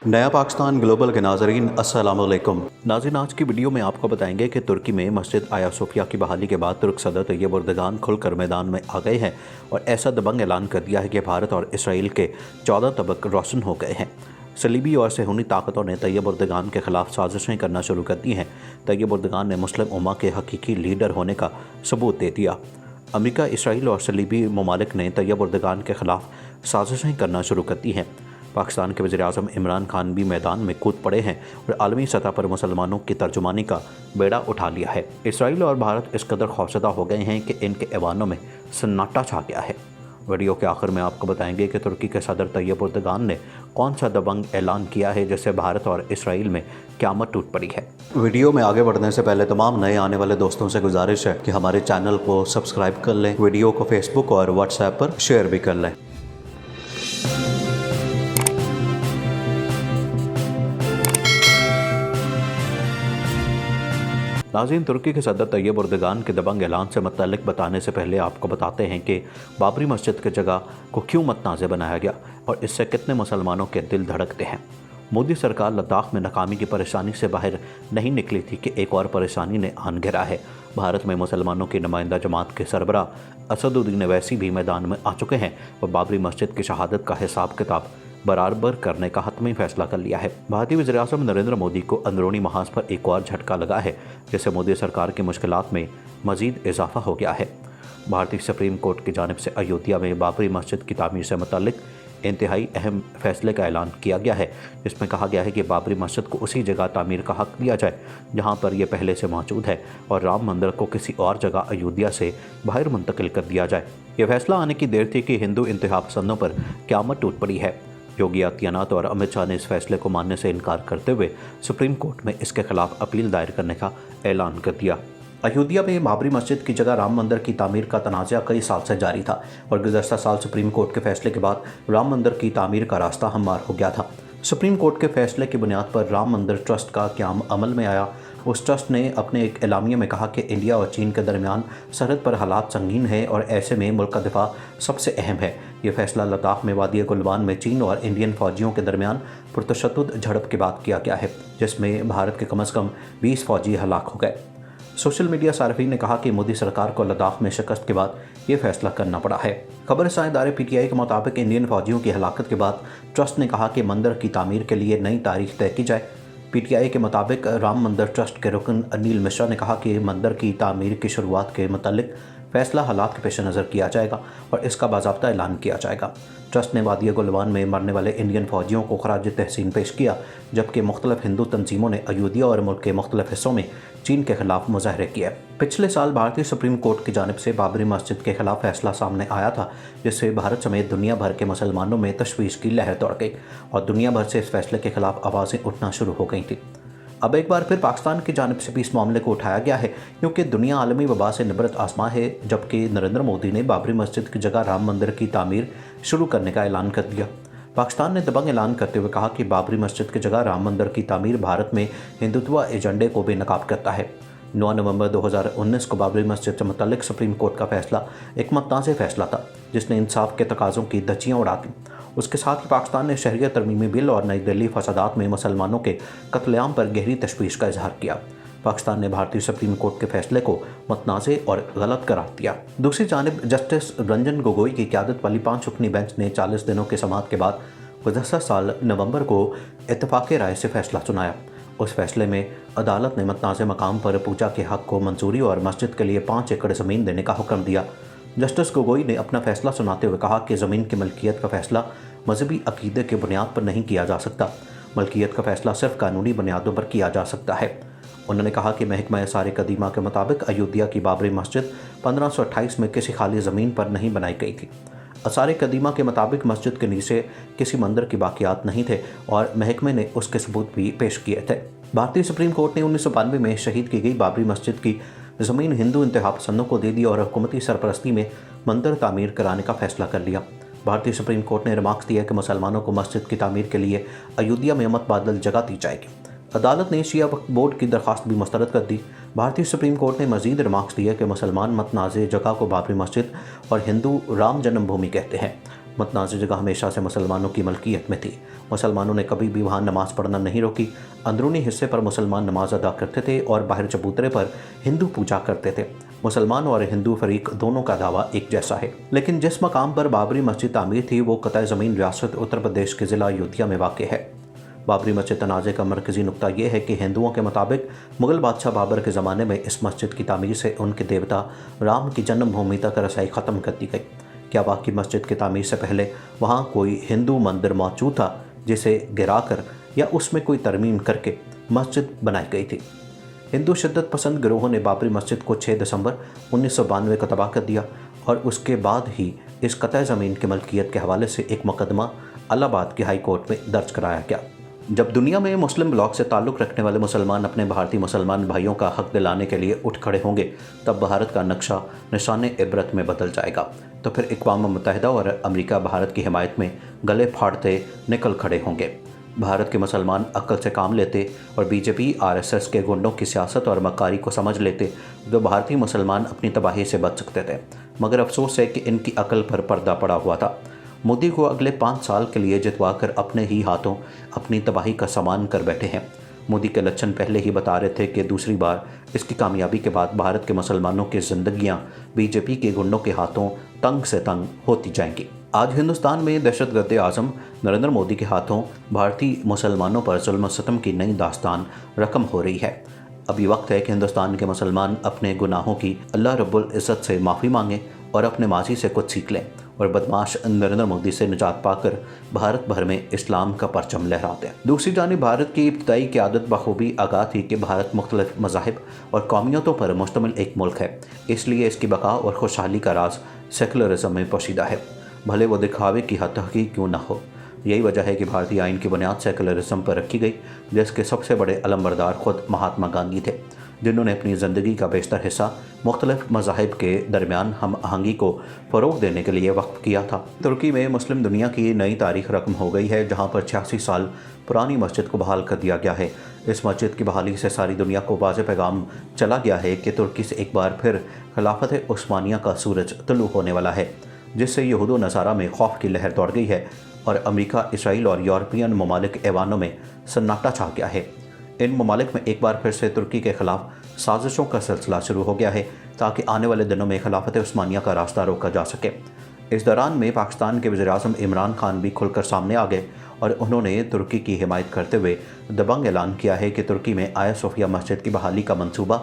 नया पाकिस्तान ग्लोबल के नाजरीन अस्सलाम वालेकुम। नाज़रीन, आज की वीडियो में आपको बताएंगे कि तुर्की में मस्जिद आया सोफिया की बहाली के बाद तुर्क सदर तैयब एर्दोगान खुलकर मैदान में आ गए हैं और ऐसा दबंग ऐलान कर दिया है कि भारत और इसराइल के 14 तबक रोशन हो गए हैं। सलीबी और सेहूनी ताकतों ने तैयब एर्दोगान के खिलाफ साजिशें करना शुरू कर दी हैं। तैयब एर्दोगान ने मुस्लिम उम्मा के हकीकी लीडर होने का सबूत दे दिया। अमेरिका, इसराइल और सलीबी ममालिक ने तैयब एर्दोगान के खिलाफ साजिशें करना शुरू कर दी हैं। पाकिस्तान के वज़ीर-ए-आज़म इमरान खान भी मैदान में कूद पड़े हैं और आलमी सतह पर मुसलमानों की तर्जुमानी का बेड़ा उठा लिया है। इसराइल और भारत इस कदर खौफजदा हो गए हैं कि इनके ऐवानों में सन्नाटा छा गया है। वीडियो के आखिर में आपको बताएंगे कि तुर्की के सदर तैयब एर्दोगान ने कौन सा दबंग ऐलान किया है जिससे भारत और इसराइल में क़यामत टूट पड़ी है। वीडियो में आगे बढ़ने से पहले तमाम नए आने वाले दोस्तों से गुजारिश है कि हमारे चैनल को सब्सक्राइब कर लें, वीडियो को फेसबुक और व्हाट्सएप पर शेयर भी कर लें। नाज़रीन, तुर्की के सदर तैयब एर्दोगान के दबंग ऐलान से मुतल्लिक बताने से पहले आपको बताते हैं कि बाबरी मस्जिद की जगह को क्यों मतनाज़ बनाया गया और इससे कितने मुसलमानों के दिल धड़कते हैं। मोदी सरकार लद्दाख में नाकामी की परेशानी से बाहर नहीं निकली थी कि एक और परेशानी ने आन घेरा है। भारत में मुसलमानों की नुमाइंदा जमात के सरबराह असदुद्दीन अवैसी भी मैदान में आ चुके हैं और बाबरी मस्जिद की शहादत का हिसाब किताब बराबर करने का हतमी फैसला कर लिया है। भारतीय वज़ीर-ए-आज़म नरेंद्र मोदी को अंदरूनी महाज पर एक और झटका लगा है, जिससे मोदी सरकार की मुश्किलात में मजीद इजाफा हो गया है। भारतीय सुप्रीम कोर्ट की जानिब से अयोध्या में बाबरी मस्जिद की तामीर से मुतल्लिक इंतहाई अहम फैसले का ऐलान किया गया है, जिसमें कहा गया है कि बाबरी मस्जिद को उसी जगह तामीर का हक दिया जाए जहां पर यह पहले से मौजूद है और राम मंदिर को किसी और जगह अयोध्या से बाहर मुंतकिल कर दिया जाए। यह फैसला आने की देर थी कि हिंदू इंतहा पसंदों पर क़यामत टूट पड़ी है। योगी आदित्यनाथ और अमित शाह ने इस फैसले को मानने से इनकार करते हुए सुप्रीम कोर्ट में इसके खिलाफ अपील दायर करने का ऐलान कर दिया। अयोध्या में बाबरी मस्जिद की जगह राम मंदिर की तामीर का तनाज़ा कई साल से जारी था और गुज़श्ता साल सुप्रीम कोर्ट के फैसले के बाद राम मंदिर की तामीर का रास्ता हमवार हो गया था। सुप्रीम कोर्ट के फैसले की बुनियाद पर राम मंदिर ट्रस्ट का क़याम अमल में आया। उस ट्रस्ट ने अपने एक एलामिया में कहा कि इंडिया और चीन के दरमियान सरहद पर हालात संगीन है और ऐसे में मुल्क का दिफा सबसे अहम है। ये फैसला लद्दाख में वादी गुलवान में चीन और इंडियन फ़ौजियों के दरमियान पुरतशद्दुद झड़प के बाद किया गया है, जिसमें भारत के कम अज़ कम 20 फ़ौजी हलाक हो गए। सोशल मीडिया सार्फिन ने कहा कि मोदी सरकार को लद्दाख में शिकस्त के बाद ये फैसला करना पड़ा है। खबर साझेदार PTI के मुताबिक इंडियन फ़ौजियों की हलाकत के बाद ट्रस्ट ने कहा कि मंदिर की तामीर के लिए नई तारीख तय की जाए। PTI के मुताबिक राम मंदिर ट्रस्ट के रुकन अनिल मिश्रा ने कहा कि मंदिर की तामीर की शुरुआत के मुतालिक फैसला हालात के पेश नज़र किया जाएगा और इसका बाज़ाब्ता ऐलान किया जाएगा। ट्रस्ट ने वादी गुलवान में मरने वाले इंडियन फ़ौजियों को खराज तहसीन पेश किया, जबकि मुख्तलिफ हिंदू तंजीमों ने अयोध्या और मुल्क के मुख्तलिफ हिस्सों में चीन के खिलाफ मुजाहरे किए। पिछले साल भारतीय सुप्रीम कोर्ट की जानिब से बाबरी मस्जिद के खिलाफ फैसला सामने आया था, जिससे भारत समेत दुनिया भर के मुसलमानों में तशवीश की लहर दौड़ गई और दुनिया भर से इस फैसले के खिलाफ आवाज़ें उठना शुरू हो गई थी। अब एक बार फिर पाकिस्तान की जानिब से भी इस मामले को उठाया गया है, क्योंकि दुनिया आलमी वबा से निबरत आसमां है, जबकि नरेंद्र मोदी ने बाबरी मस्जिद की जगह राम मंदिर की तामीर शुरू करने का ऐलान कर दिया। पाकिस्तान ने दबंग ऐलान करते हुए कहा कि बाबरी मस्जिद की जगह राम मंदिर की तामीर भारत में हिंदुत्व एजेंडे को बेनकाब करता है। 9 नवंबर 2019 को बाबरी मस्जिद से मुतल्लिक सुप्रीम कोर्ट का फैसला एक मतनाज़ फैसला था, जिसने इंसाफ के तकाज़ों की धज्जियाँ उड़ा दी। उसके साथ ही पाकिस्तान ने शहरियत तरमीमी बिल और नई दिल्ली फसादात में मुसलमानों के कत्लेआम पर गहरी तशवीश का इजहार किया। पाकिस्तान ने भारतीय सुप्रीम कोर्ट के फैसले को मतनाज़े और गलत करार दिया। दूसरी जानिब जस्टिस रंजन गोगोई की क़यादत वाली 5 रुकनी बेंच ने 40 दिनों के समाअत के बाद गुज़श्ता साल नवंबर को इत्तफ़ाक़ राय से फैसला सुनाया। उस फैसले में अदालत ने मतनाज़े मकाम पर पूजा के हक़ को मंजूरी और मस्जिद के लिए 5 एकड़ ज़मीन देने का हुक्म दिया। जस्टिस गोगोई ने अपना फैसला सुनाते हुए कहा कि ज़मीन की मलकियत का फैसला मजहबी अकीदे के बुनियाद पर नहीं किया जा सकता। मलकियत का फैसला सिर्फ कानूनी बुनियादों पर किया जा सकता है। उन्होंने कहा कि महकमा आसार कदीमा के मुताबिक अयोध्या की बाबरी मस्जिद 1528 में किसी खाली ज़मीन पर नहीं बनाई गई थी। आसार कदीमा के मुताबिक मस्जिद के नीचे किसी मंदिर की बाक़ियात नहीं थे और महकमे ने उसके सबूत भी पेश किए थे। भारतीय सुप्रीम कोर्ट ने 1992 में शहीद की गई बाबरी मस्जिद की ज़मीन हिंदू इंतहा पसंदों को दे दी और हुकूमती सरपरस्ती में मंदिर तामीर कराने का फैसला कर लिया। भारतीय सुप्रीम कोर्ट ने रिमार्क्स दिया कि मुसलमानों को मस्जिद की तामीर के लिए अयोध्या में मतबादल जगह दी जाएगी। अदालत ने शिया वक्फ बोर्ड की दरख्वास्त भी मुस्तरद कर दी। भारतीय सुप्रीम कोर्ट ने मजीद रिमार्क्स दिए कि मुसलमान मतनाज़ जगह को बाबरी मस्जिद और हिंदू राम जन्मभूमि कहते हैं। متنازع جگہ ہمیشہ سے مسلمانوں کی ملکیت میں تھی۔ مسلمانوں نے کبھی بھی وہاں نماز پڑھنا نہیں روکی۔ اندرونی حصے پر مسلمان نماز ادا کرتے تھے اور باہر چبوترے پر ہندو پوجا کرتے تھے۔ مسلمان اور ہندو فریق دونوں کا دعویٰ ایک جیسا ہے، لیکن جس مقام پر بابری مسجد تعمیر تھی وہ قطع زمین ریاست اتر پردیش کے ضلع ایودھیا میں واقع ہے۔ بابری مسجد تنازع کا مرکزی نقطہ یہ ہے کہ ہندوؤں کے مطابق مغل بادشاہ بابر کے زمانے میں اس مسجد کی تعمیر سے ان کے دیوتا رام کی جنم بھومی تک رسائی ختم کر دی گئی۔ کیا واقعی مسجد کی تعمیر سے پہلے وہاں کوئی ہندو مندر موجود تھا جسے گرا کر یا اس میں کوئی ترمیم کر کے مسجد بنائی گئی تھی؟ ہندو شدت پسند گروہوں نے بابری مسجد کو 6 دسمبر 1992 کو تباہ کر دیا اور اس کے بعد ہی اس قطع زمین کی ملکیت کے حوالے سے ایک مقدمہ الہ آباد کی ہائی کورٹ میں درج کرایا گیا۔ جب دنیا میں مسلم بلاک سے تعلق رکھنے والے مسلمان اپنے بھارتی مسلمان بھائیوں کا حق دلانے کے لیے اٹھ کھڑے ہوں گے، تب بھارت کا نقشہ نشان عبرت میں بدل جائے گا۔ تو پھر اقوام متحدہ اور امریکہ بھارت کی حمایت میں گلے پھاڑتے نکل کھڑے ہوں گے۔ بھارت کے مسلمان عقل سے کام لیتے اور بی جے پی RSS کے گنڈوں کی سیاست اور مکاری کو سمجھ لیتے تو بھارتی مسلمان اپنی تباہی سے بچ سکتے تھے، مگر افسوس ہے کہ ان کی عقل پر پردہ پڑا ہوا تھا۔ مودی کو اگلے 5 سال کے لیے جتوا کر اپنے ہی ہاتھوں اپنی تباہی کا سامان کر بیٹھے ہیں۔ مودی کے لچھن پہلے ہی بتا رہے تھے کہ دوسری بار اس کی کامیابی کے بعد بھارت کے مسلمانوں کی زندگیاں بی جے پی کے گنڈوں کے ہاتھوں تنگ سے تنگ ہوتی جائیں گی۔ آج ہندوستان میں دہشت گرد اعظم نریندر مودی کے ہاتھوں بھارتی مسلمانوں پر ظلم و ستم کی نئی داستان رقم ہو رہی ہے۔ اب یہ وقت ہے کہ ہندوستان کے مسلمان اپنے گناہوں کی اللہ رب العزت سے معافی مانگیں اور اپنے ماضی سے کچھ سیکھ لیں اور بدمعاش نریندر مودی سے نجات پا کر بھارت بھر میں اسلام کا پرچم لہراتے ہیں۔ دوسری جانب بھارت کی ابتدائی قیادت بخوبی آگاہ تھی کہ بھارت مختلف مذاہب اور قومیتوں پر مشتمل ایک ملک ہے، اس لیے اس کی بقا اور خوشحالی کا راز سیکولرزم میں پوشیدہ ہے، بھلے وہ دکھاوے کی حد تحقیق کیوں نہ ہو۔ یہی وجہ ہے کہ بھارتی آئین کی بنیاد سیکولرزم پر رکھی گئی، جس کے سب سے بڑے علمبردار خود مہاتما گاندھی تھے، جنہوں نے اپنی زندگی کا بیشتر حصہ مختلف مذاہب کے درمیان ہم آہنگی کو فروغ دینے کے لیے وقف کیا تھا۔ ترکی میں مسلم دنیا کی نئی تاریخ رقم ہو گئی ہے، جہاں پر 86 سال پرانی مسجد کو بحال کر دیا گیا ہے۔ اس مسجد کی بحالی سے ساری دنیا کو واضح پیغام چلا گیا ہے کہ ترکی سے ایک بار پھر خلافت عثمانیہ کا سورج طلوع ہونے والا ہے، جس سے یہود و نصارہ میں خوف کی لہر دوڑ گئی ہے اور امریکہ، اسرائیل اور یورپین ممالک ایوانوں میں سناٹا چھا گیا ہے۔ ان ممالک میں ایک بار پھر سے ترکی کے خلاف سازشوں کا سلسلہ شروع ہو گیا ہے تاکہ آنے والے دنوں میں خلافت عثمانیہ کا راستہ روکا جا سکے۔ اس دوران میں پاکستان کے وزیر اعظم عمران خان بھی کھل کر سامنے آ گئے اور انہوں نے ترکی کی حمایت کرتے ہوئے دبنگ اعلان کیا ہے کہ ترکی میں آیا صوفیہ مسجد کی بحالی کا منصوبہ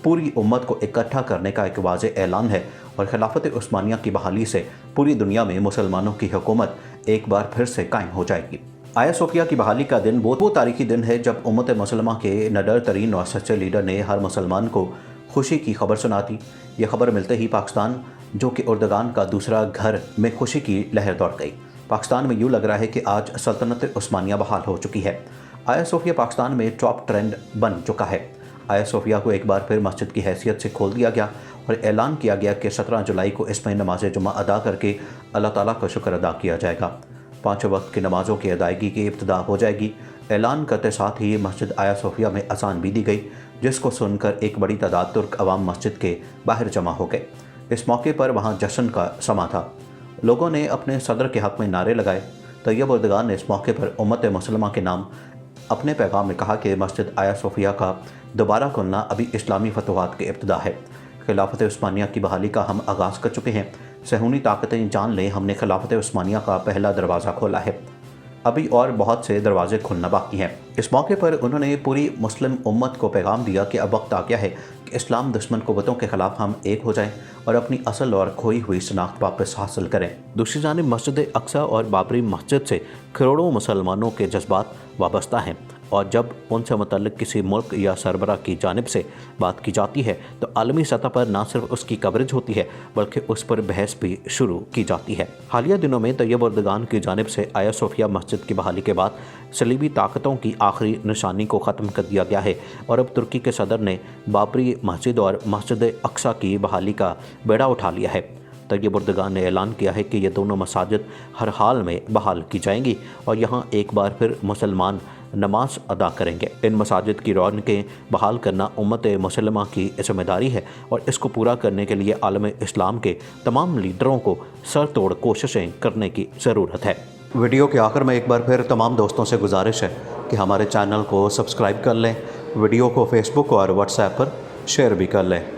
پوری امت کو اکٹھا کرنے کا ایک واضح اعلان ہے اور خلافت عثمانیہ کی بحالی سے پوری دنیا میں مسلمانوں کی حکومت ایک بار پھر سے قائم ہو جائے گی۔ آیا صوفیہ کی بحالی کا دن وہ تاریخی دن ہے جب امت مسلمہ کے نڈر ترین اور سچے لیڈر نے ہر مسلمان کو خوشی کی خبر سنا دی۔ یہ خبر ملتے ہی پاکستان، جو کہ اردگان کا دوسرا گھر، میں خوشی کی لہر دوڑ گئی۔ پاکستان میں یوں لگ رہا ہے کہ آج سلطنت عثمانیہ بحال ہو چکی ہے۔ آیا صوفیہ پاکستان میں ٹاپ ٹرینڈ بن چکا ہے۔ آیا صوفیہ کو ایک بار پھر مسجد کی حیثیت سے کھول دیا گیا اور اعلان کیا گیا کہ 17 جولائی کو اس میں نماز جمعہ ادا کر کے اللہ تعالیٰ کا شکر ادا کیا جائے گا۔ 5 وقت کی نمازوں کی ادائیگی کی ابتدا ہو جائے گی۔ اعلان کرتے ساتھ ہی مسجد آیا صوفیہ میں اذان بھی دی گئی، جس کو سن کر ایک بڑی تعداد ترک عوام مسجد کے باہر جمع ہو گئے۔ اس موقع پر وہاں جشن کا سما تھا۔ لوگوں نے اپنے صدر کے حق میں نعرے لگائے۔ طیب اردگان نے اس موقع پر امت مسلمہ کے نام اپنے پیغام میں کہا کہ مسجد آیا صوفیہ کا دوبارہ کھلنا ابھی اسلامی فتوحات کی ابتدا ہے۔ خلافت عثمانیہ کی بحالی کا ہم آغاز کر چکے ہیں۔ صہیونی طاقتیں جان لیں، ہم نے خلافت عثمانیہ کا پہلا دروازہ کھولا ہے، ابھی اور بہت سے دروازے کھلنا باقی ہیں۔ اس موقع پر انہوں نے پوری مسلم امت کو پیغام دیا کہ اب وقت آ گیا ہے کہ اسلام دشمن قوتوں کے خلاف ہم ایک ہو جائیں اور اپنی اصل اور کھوئی ہوئی شناخت واپس حاصل کریں۔ دوسری جانب مسجد اقصی اور بابری مسجد سے کروڑوں مسلمانوں کے جذبات وابستہ ہیں اور جب ان سے متعلق کسی ملک یا سربراہ کی جانب سے بات کی جاتی ہے تو عالمی سطح پر نہ صرف اس کی کوریج ہوتی ہے بلکہ اس پر بحث بھی شروع کی جاتی ہے۔ حالیہ دنوں میں طیب اردگان کی جانب سے آیا صوفیہ مسجد کی بحالی کے بعد صلیبی طاقتوں کی آخری نشانی کو ختم کر دیا گیا ہے اور اب ترکی کے صدر نے بابری مسجد اور مسجد اقصی کی بحالی کا بیڑا اٹھا لیا ہے۔ طیب اردگان نے اعلان کیا ہے کہ یہ دونوں مساجد ہر حال میں بحال کی جائیں گی اور یہاں ایک بار پھر مسلمان नमाज अदा करेंगे। इन मसाजिद की रौनकें बहाल करना उम्मत मुसलमा की ज़िम्मेदारी है और इसको पूरा करने के लिए आलम इस्लाम के तमाम लीडरों को सर तोड़ कोशिशें करने की ज़रूरत है। वीडियो के आखिर में एक बार फिर तमाम दोस्तों से गुजारिश है कि हमारे चैनल को सब्सक्राइब कर लें, वीडियो को फेसबुक और व्हाट्सएप पर शेयर भी कर लें।